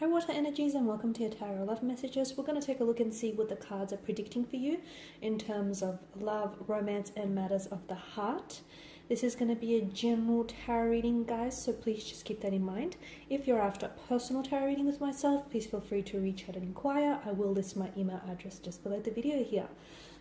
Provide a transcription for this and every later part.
Hi water energies, and welcome to your tarot love messages. We're going to take a look and see what the cards are predicting for you in terms of love, romance and matters of the heart. This is going to be a general tarot reading, guys, so please just keep that in mind. If you're after a personal tarot reading with myself, please feel free to reach out and inquire. I will list my email address just below the video here.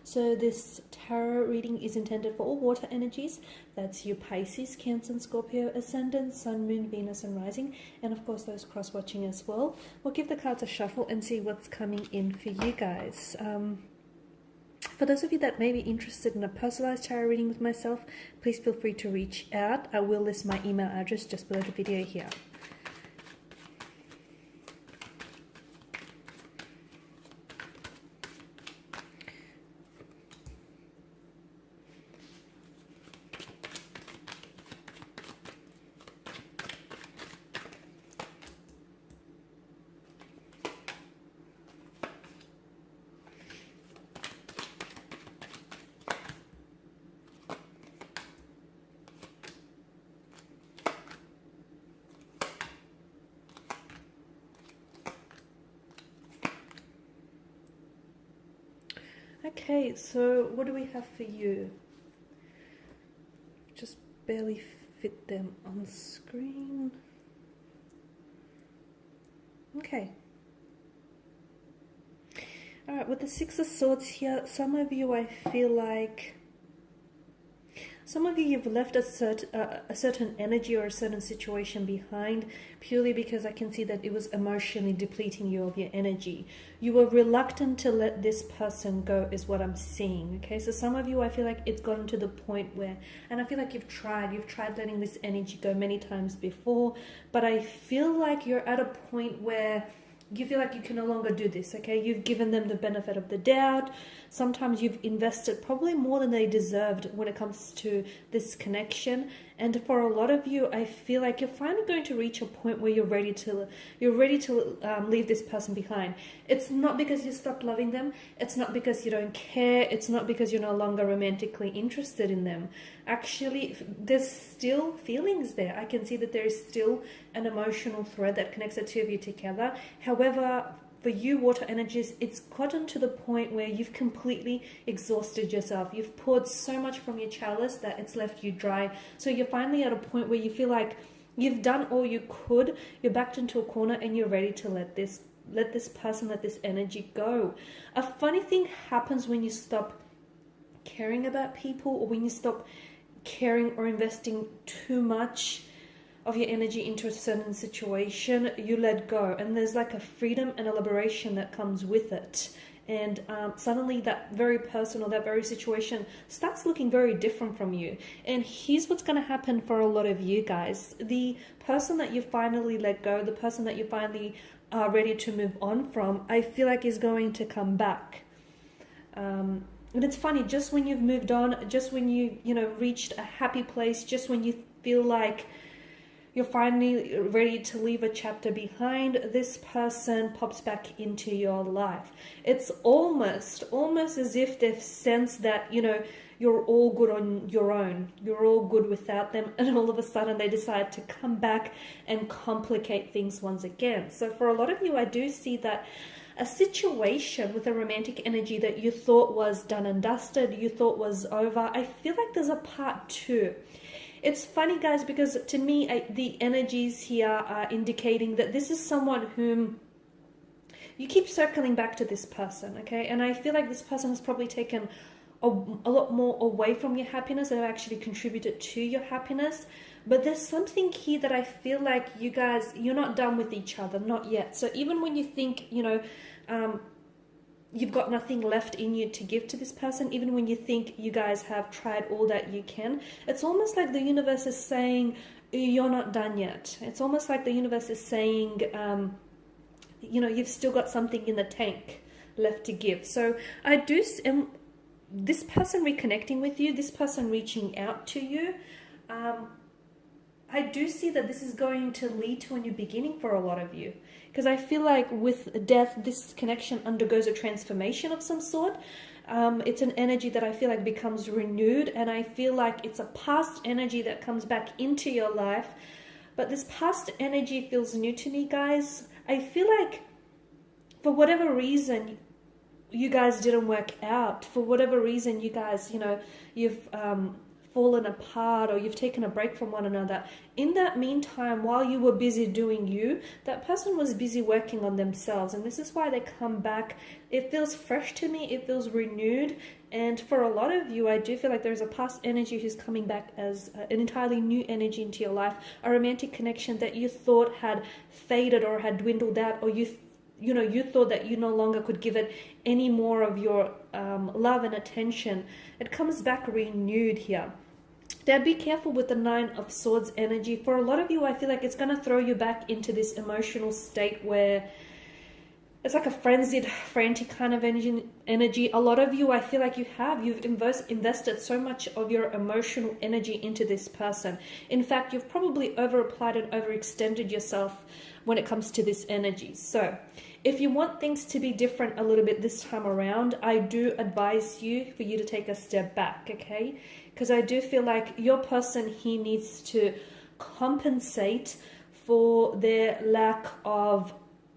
So this tarot reading is intended for all water energies. That's you Pisces, Cancer and Scorpio, Ascendant, Sun, Moon, Venus and Rising, and of course those cross-watching as well. We'll give the cards a shuffle and see what's coming in for you guys. For those of you that may be interested in a personalized tarot reading with myself, please feel free to reach out. I will list my email address just below the video here. Okay, so what do we have for you? Just barely fit them on screen. Okay. Alright, with the Six of Swords here, some of you, I feel like, some of you, you've left a certain energy or a certain situation behind purely because I can see that it was emotionally depleting you of your energy. You were reluctant to let this person go is what I'm seeing, okay? So some of you, I feel like it's gotten to the point where, and I feel like you've tried letting this energy go many times before, but I feel like you're at a point where you feel like you can no longer do this, okay? You've given them the benefit of the doubt. Sometimes you've invested probably more than they deserved when it comes to this connection. And for a lot of you, I feel like you're finally going to reach a point where you're ready to leave this person behind. It's not because you stopped loving them. It's not because you don't care. It's not because you're no longer romantically interested in them. Actually, there's still feelings there. I can see that there is still an emotional thread that connects the two of you together. However, for you water energies, it's gotten to the point where you've completely exhausted yourself. You've poured so much from your chalice that it's left you dry. So you're finally at a point where you feel like you've done all you could. You're backed into a corner and you're ready to let this energy go. A funny thing happens when you stop caring about people, or when you stop caring or investing too much of your energy into a certain situation. You let go, and there's like a freedom and a liberation that comes with it. And suddenly that very person or that very situation starts looking very different from you. And here's what's going to happen for a lot of you guys. The person that you finally let go, the person that you finally are ready to move on from, I feel like is going to come back. And it's funny, just when you've moved on, just when you reached a happy place, just when you feel like you're finally ready to leave a chapter behind, this person pops back into your life. It's almost as if they've sensed that, you're all good on your own. You're all good without them. And all of a sudden they decide to come back and complicate things once again. So for a lot of you, I do see that a situation with a romantic energy that you thought was done and dusted, you thought was over, I feel like there's a part two. It's funny, guys, because to me, the energies here are indicating that this is someone whom you keep circling back to this person, okay? And I feel like this person has probably taken a lot more away from your happiness and have actually contributed to your happiness. But there's something here that I feel like you guys, you're not done with each other, not yet. So even when you think, you've got nothing left in you to give to this person, even when you think you guys have tried all that you can, it's almost like the universe is saying, you're not done yet. It's almost like the universe is saying, you've still got something in the tank left to give. So I do, this person reconnecting with you, this person reaching out to you, I do see that this is going to lead to a new beginning for a lot of you. Because I feel like with death, this connection undergoes a transformation of some sort. It's an energy that I feel like becomes renewed, and I feel like it's a past energy that comes back into your life but this past energy feels new to me, guys. I feel like for whatever reason, you guys didn't work out. For whatever reason, you guys, you've fallen apart, or you've taken a break from one another. In that meantime, while you were busy doing you, that person was busy working on themselves, and this is why they come back. It feels fresh to me, it feels renewed, and for a lot of you, I do feel like there's a past energy who's coming back as an entirely new energy into your life, a romantic connection that you thought had faded or had dwindled out, or you thought that you no longer could give it any more of your love and attention. It comes back renewed here. Now be careful with the Nine of Swords energy. For a lot of you, I feel like it's going to throw you back into this emotional state where it's like a frenzied, frantic kind of energy. A lot of you, I feel like you've invested so much of your emotional energy into this person. In fact, you've probably over-applied and overextended yourself when it comes to this energy. So if you want things to be different a little bit this time around, I do advise you for you to take a step back, okay? Because I do feel like your person, he needs to compensate for their lack of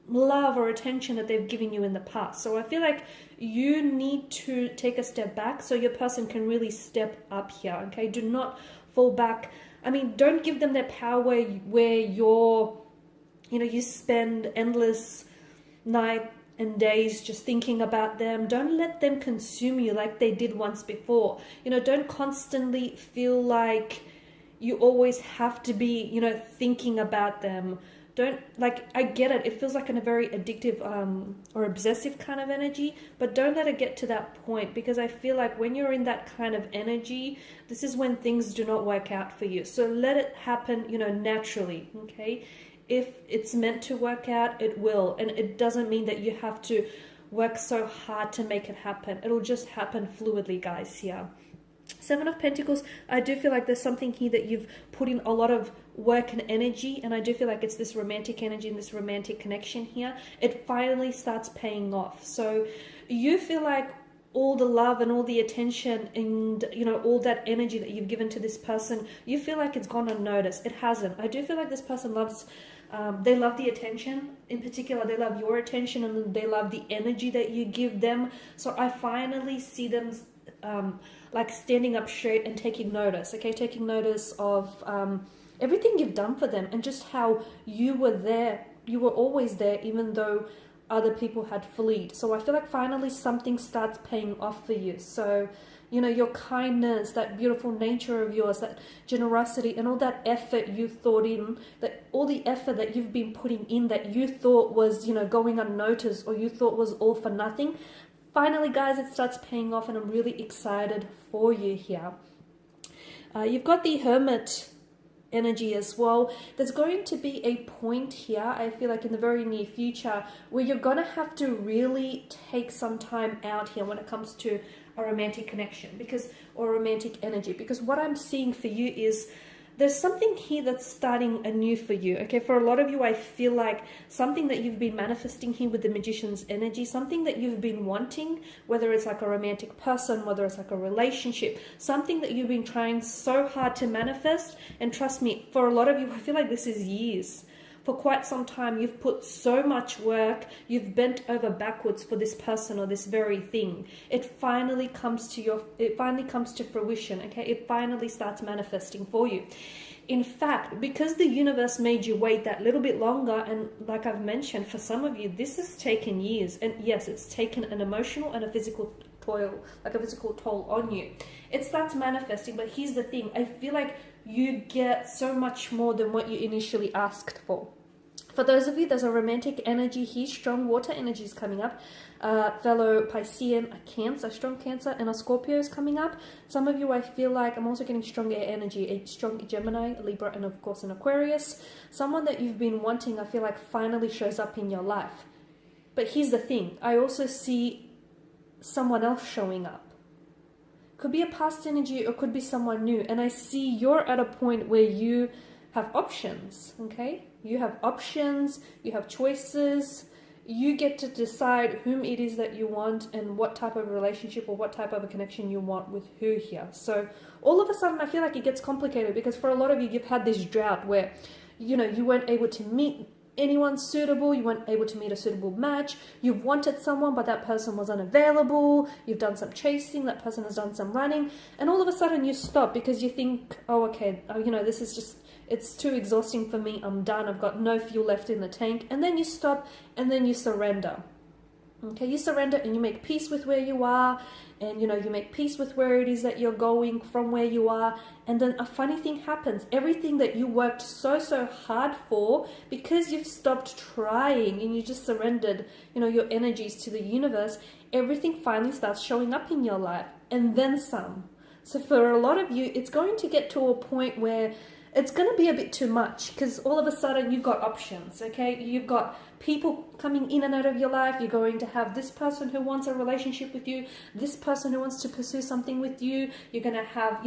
love or attention that they've given you in the past. So I feel like you need to take a step back so your person can really step up here, okay? Do not fall back. I mean, don't give them that power where you spend endless night and days just thinking about them. Don't let them consume you like they did once before. Don't constantly feel like you always have to be, thinking about them. I get it. It feels like a very addictive or obsessive kind of energy, but don't let it get to that point, because I feel like when you're in that kind of energy, this is when things do not work out for you. So let it happen, naturally, okay? If it's meant to work out, it will. And it doesn't mean that you have to work so hard to make it happen. It'll just happen fluidly, guys, here. Seven of Pentacles, I do feel like there's something here that you've put in a lot of work and energy, and I do feel like it's this romantic energy and this romantic connection here. It finally starts paying off. So you feel like all the love and all the attention and all that energy that you've given to this person, you feel like it's gone unnoticed. It hasn't. I do feel like this person loves they love the attention. In particular, they love your attention, and they love the energy that you give them. So I finally see them like standing up straight and taking notice, okay? Taking notice of everything you've done for them, and just how you were there. You were always there, even though other people had fled. So I feel like finally something starts paying off for you. So your kindness, that beautiful nature of yours, that generosity, and all that effort you thought in, that all the effort that you've been putting in that you thought was, going unnoticed, or you thought was all for nothing. Finally, guys, it starts paying off, and I'm really excited for you here. You've got the Hermit energy as well. There's going to be a point here, I feel like in the very near future, where you're going to have to really take some time out here when it comes to a romantic connection, or romantic energy, because what I'm seeing for you is there's something here that's starting anew for you, okay? For a lot of you, I feel like something that you've been manifesting here with the Magician's energy, something that you've been wanting, whether it's like a romantic person, whether it's like a relationship, something that you've been trying so hard to manifest. And trust me, for a lot of you, I feel like this is years. For quite some time, you've put so much work, you've bent over backwards for this person or this very thing. It finally comes to fruition, okay? It finally starts manifesting for you. In fact, because the universe made you wait that little bit longer, and like I've mentioned, for some of you, this has taken years. And yes, it's taken an emotional and a physical toll on you. It starts manifesting, but here's the thing. I feel like you get so much more than what you initially asked for. For those of you, there's a romantic energy here. Strong water energy is coming up. Fellow Piscean, a Cancer, strong Cancer, and a Scorpio is coming up. Some of you, I feel like I'm also getting strong air energy, a strong Gemini, Libra, and of course an Aquarius. Someone that you've been wanting, I feel like finally shows up in your life. But here's the thing. I also see someone else showing up. Could be a past energy or could be someone new. And I see you're at a point where you have options, okay? You have options, you have choices. You get to decide whom it is that you want and what type of relationship or what type of a connection you want with who here. So all of a sudden, I feel like it gets complicated, because for a lot of you, you've had this drought where you weren't able to meet anyone suitable, you weren't able to meet a suitable match, you wanted someone but that person was unavailable, you've done some chasing, that person has done some running, and all of a sudden you stop because you think, oh okay, this is just, it's too exhausting for me, I'm done, I've got no fuel left in the tank, and then you stop and then you surrender. Okay, you surrender and you make peace with where you are, and you make peace with where it is that you're going from where you are, and then a funny thing happens. Everything that you worked so hard for, because you've stopped trying and you just surrendered, your energies to the universe, everything finally starts showing up in your life, and then some. So for a lot of you, it's going to get to a point where it's going to be a bit too much, because all of a sudden you've got options, okay? You've got people coming in and out of your life. You're going to have this person who wants a relationship with you, this person who wants to pursue something with you. You're going to have,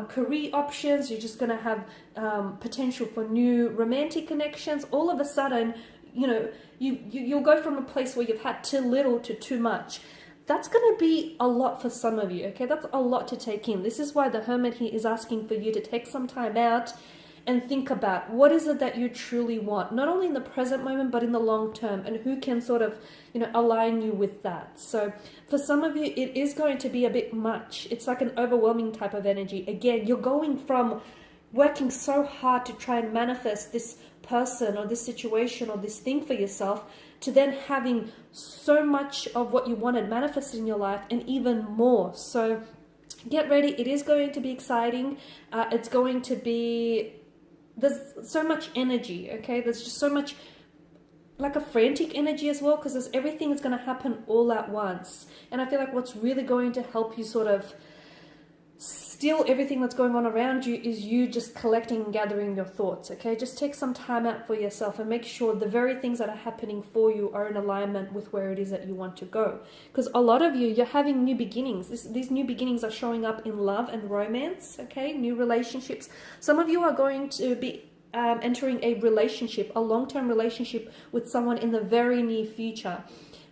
career options. You're just going to have potential for new romantic connections. All of a sudden, you'll go from a place where you've had too little to too much. That's going to be a lot for some of you, okay? That's a lot to take in. This is why the Hermit here is asking for you to take some time out and think about what is it that you truly want, not only in the present moment, but in the long term, and who can sort of, align you with that. So for some of you, it is going to be a bit much. It's like an overwhelming type of energy. Again, you're going from working so hard to try and manifest this person or this situation or this thing for yourself, to then having so much of what you wanted manifested in your life and even more. So get ready. It is going to be exciting. It's going to be, there's so much energy, okay? There's just so much, like a frantic energy as well, because everything is going to happen all at once. And I feel like what's really going to help you sort of still everything that's going on around you is you just collecting and gathering your thoughts, okay? Just take some time out for yourself and make sure the very things that are happening for you are in alignment with where it is that you want to go. Because a lot of you, you're having new beginnings. These new beginnings are showing up in love and romance, okay? New relationships. Some of you are going to be entering a relationship, a long-term relationship with someone in the very near future.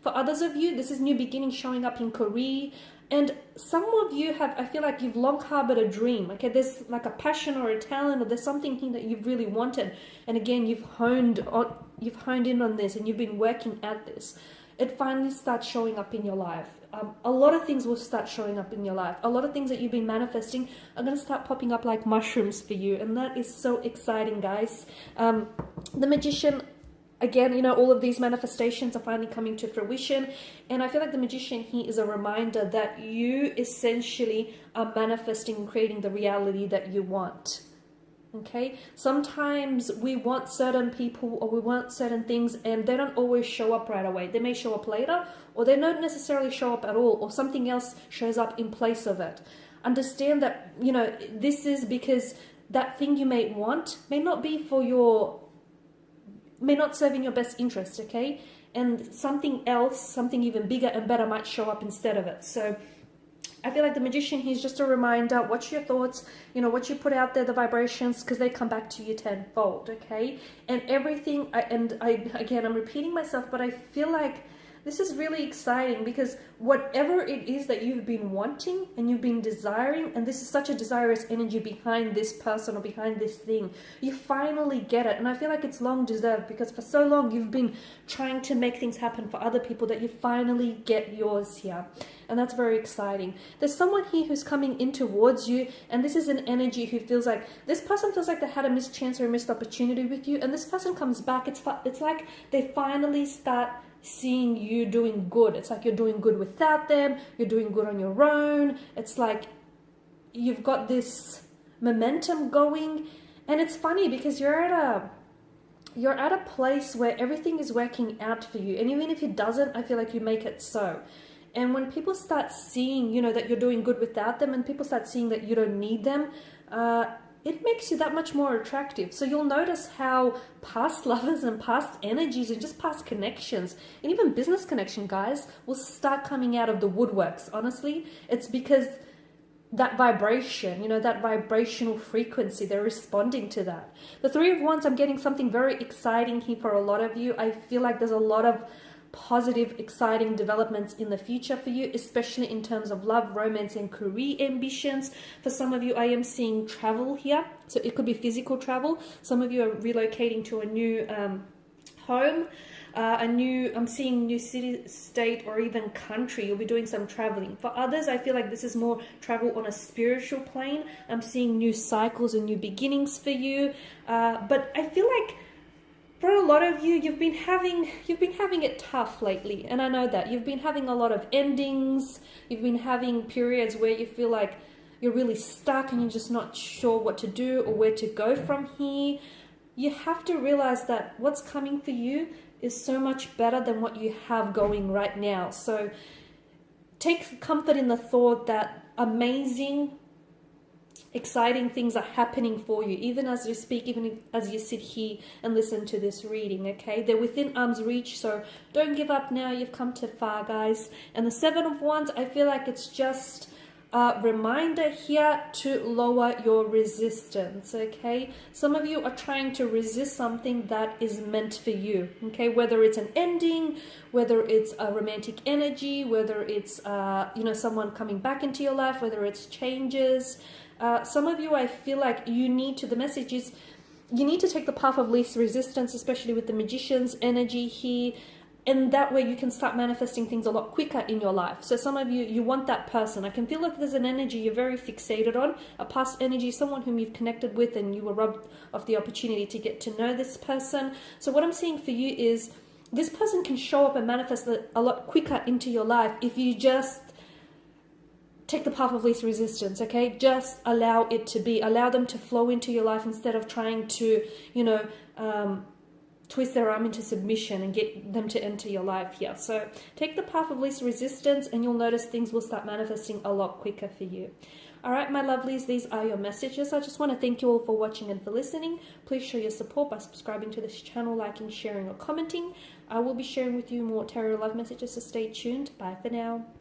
For others of you, this is new beginnings showing up in career. And some of you have, I feel like you've long harbored a dream, okay? There's like a passion or a talent, or there's something here that you've really wanted. And again, you've honed in on this and you've been working at this. It finally starts showing up in your life. A lot of things will start showing up in your life. A lot of things that you've been manifesting are going to start popping up like mushrooms for you. And that is so exciting, guys. The Magician, again, all of these manifestations are finally coming to fruition. And I feel like the Magician here is a reminder that you essentially are manifesting and creating the reality that you want. Okay? Sometimes we want certain people or we want certain things and they don't always show up right away. They may show up later, or they don't necessarily show up at all, or something else shows up in place of it. Understand that, this is because that thing you may want may not be may not serve in your best interest, okay? And something else, something even bigger and better might show up instead of it. So I feel like the Magician here is just a reminder, watch your thoughts, what you put out there, the vibrations, because they come back to you tenfold, okay? And everything, again, I'm repeating myself, but I feel like this is really exciting, because whatever it is that you've been wanting and you've been desiring, and this is such a desirous energy behind this person or behind this thing, you finally get it. And I feel like it's long deserved, because for so long you've been trying to make things happen for other people that you finally get yours here. And that's very exciting. There's someone here who's coming in towards you, and this is an energy who feels like, this person feels like they had a missed chance or a missed opportunity with you, and this person comes back. It's like they finally start seeing you doing good. It's like you're doing good without them, you're doing good on your own. It's like you've got this momentum going, and it's funny because you're at a place where everything is working out for you, and even if it doesn't, I feel like you make it so. And when people start seeing, that you're doing good without them, and people start seeing that you don't need them, it makes you that much more attractive. So you'll notice how past lovers and past energies and just past connections and even business connection, guys, will start coming out of the woodworks. Honestly, it's because that vibration, that vibrational frequency, they're responding to that. The Three of Wands, I'm getting something very exciting here for a lot of you. I feel like there's a lot of positive, exciting developments in the future for you, especially in terms of love, romance, and career ambitions. For some of you, I am seeing travel here. So it could be physical travel. Some of you are relocating to a new home. I'm seeing new city, state, or even country. You'll be doing some traveling. For others, I feel like this is more travel on a spiritual plane. I'm seeing new cycles and new beginnings for you. But I feel like for a lot of you, you've been having it tough lately, and I know that you've been having a lot of endings. You've been having periods where you feel like you're really stuck and you're just not sure what to do or where to go from here. You have to realize that what's coming for you is so much better than what you have going right now. So take comfort in the thought that amazing, exciting things are happening for you, even as you speak, even as you sit here and listen to this reading, okay? They're within arm's reach, so don't give up now. You've come too far, guys. And the Seven of Wands, I feel like it's just a reminder here to lower your resistance, okay? Some of you are trying to resist something that is meant for you, okay? Whether it's an ending, whether it's a romantic energy, whether it's someone coming back into your life, whether it's changes. Some of you, I feel like the message is you need to take the path of least resistance, especially with the Magician's energy here. And that way you can start manifesting things a lot quicker in your life. So some of you want that person. I can feel like there's an energy you're very fixated on, a past energy, someone whom you've connected with and you were robbed of the opportunity to get to know this person. So what I'm seeing for you is this person can show up and manifest a lot quicker into your life if you just take the path of least resistance, okay? Just allow it to be. Allow them to flow into your life instead of trying to, twist their arm into submission and get them to enter your life here. So take the path of least resistance and you'll notice things will start manifesting a lot quicker for you. All right, my lovelies, these are your messages. I just want to thank you all for watching and for listening. Please show your support by subscribing to this channel, liking, sharing, or commenting. I will be sharing with you more tarot love messages, so stay tuned. Bye for now.